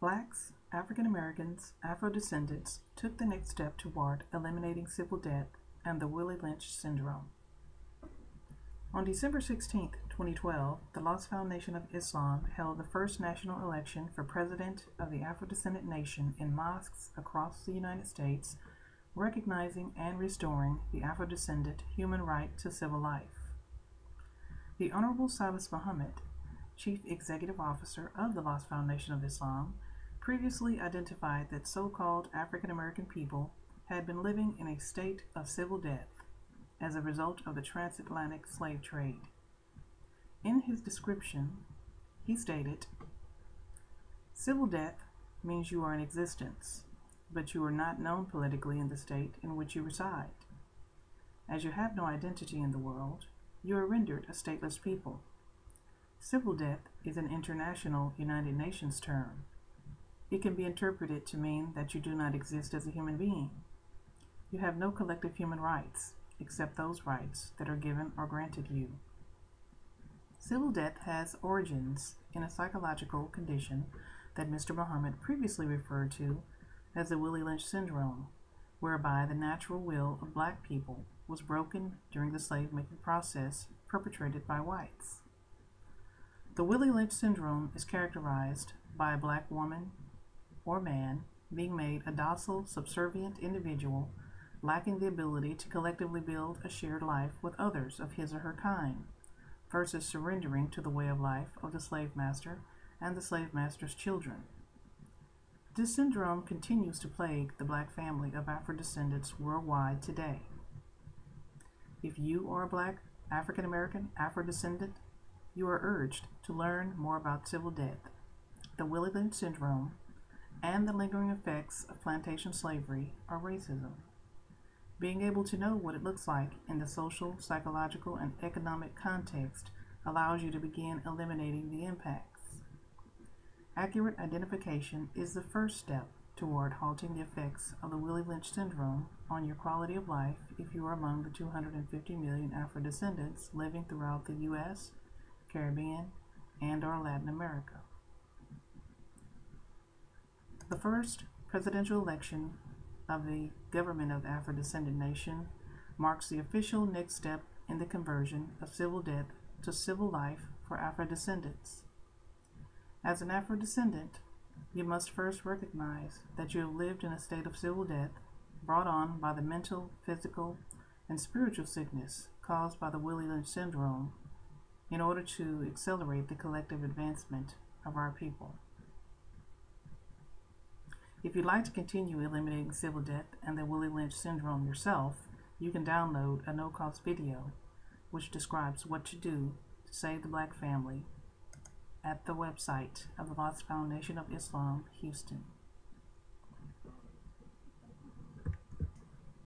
Blacks, African Americans, Afro-descendants took the next step toward eliminating civil death and the Willie Lynch syndrome. On December 16, 2012, the Lost Foundation of Islam held the first national election for president of the Afrodescendant nation in mosques across the United States, recognizing and restoring the Afrodescendant human right to civil life. The Honorable Silas Muhammad, Chief Executive Officer of the Lost Foundation of Islam, previously identified that so-called African American people had been living in a state of civil death as a result of the transatlantic slave trade. In his description, he stated, "Civil death means you are in existence, but you are not known politically in the state in which you reside. As you have no identity in the world, you are rendered a stateless people. Civil death is an international United Nations term. It can be interpreted to mean that you do not exist as a human being. You have no collective human rights, except those rights that are given or granted you." Civil death has origins in a psychological condition that Mr. Muhammad previously referred to as the Willie Lynch syndrome, whereby the natural will of black people was broken during the slave-making process perpetrated by whites. The Willie Lynch syndrome is characterized by a black woman or man being made a docile, subservient individual lacking the ability to collectively build a shared life with others of his or her kind, versus surrendering to the way of life of the slave master and the slave master's children. This syndrome continues to plague the black family of Afro-descendants worldwide today. If you are a black, African American, Afro-descendant, you are urged to learn more about civil death, the Willie Lynch syndrome, and the lingering effects of plantation slavery or racism. Being able to know what it looks like in the social, psychological, and economic context allows you to begin eliminating the impacts. Accurate identification is the first step toward halting the effects of the Willie Lynch syndrome on your quality of life if you are among the 250 million Afro-descendants living throughout the U.S., Caribbean, and/or Latin America. The first presidential election of the government of the Afro-descendant nation marks the official next step in the conversion of civil death to civil life for Afro-descendants. As an Afro-descendant, you must first recognize that you have lived in a state of civil death brought on by the mental, physical, and spiritual sickness caused by the Willie Lynch syndrome in order to accelerate the collective advancement of our people. If you'd like to continue eliminating civil death and the Willie Lynch syndrome yourself, you can download a no-cost video which describes what to do to save the black family at the website of the Lost Foundation of Islam, Houston.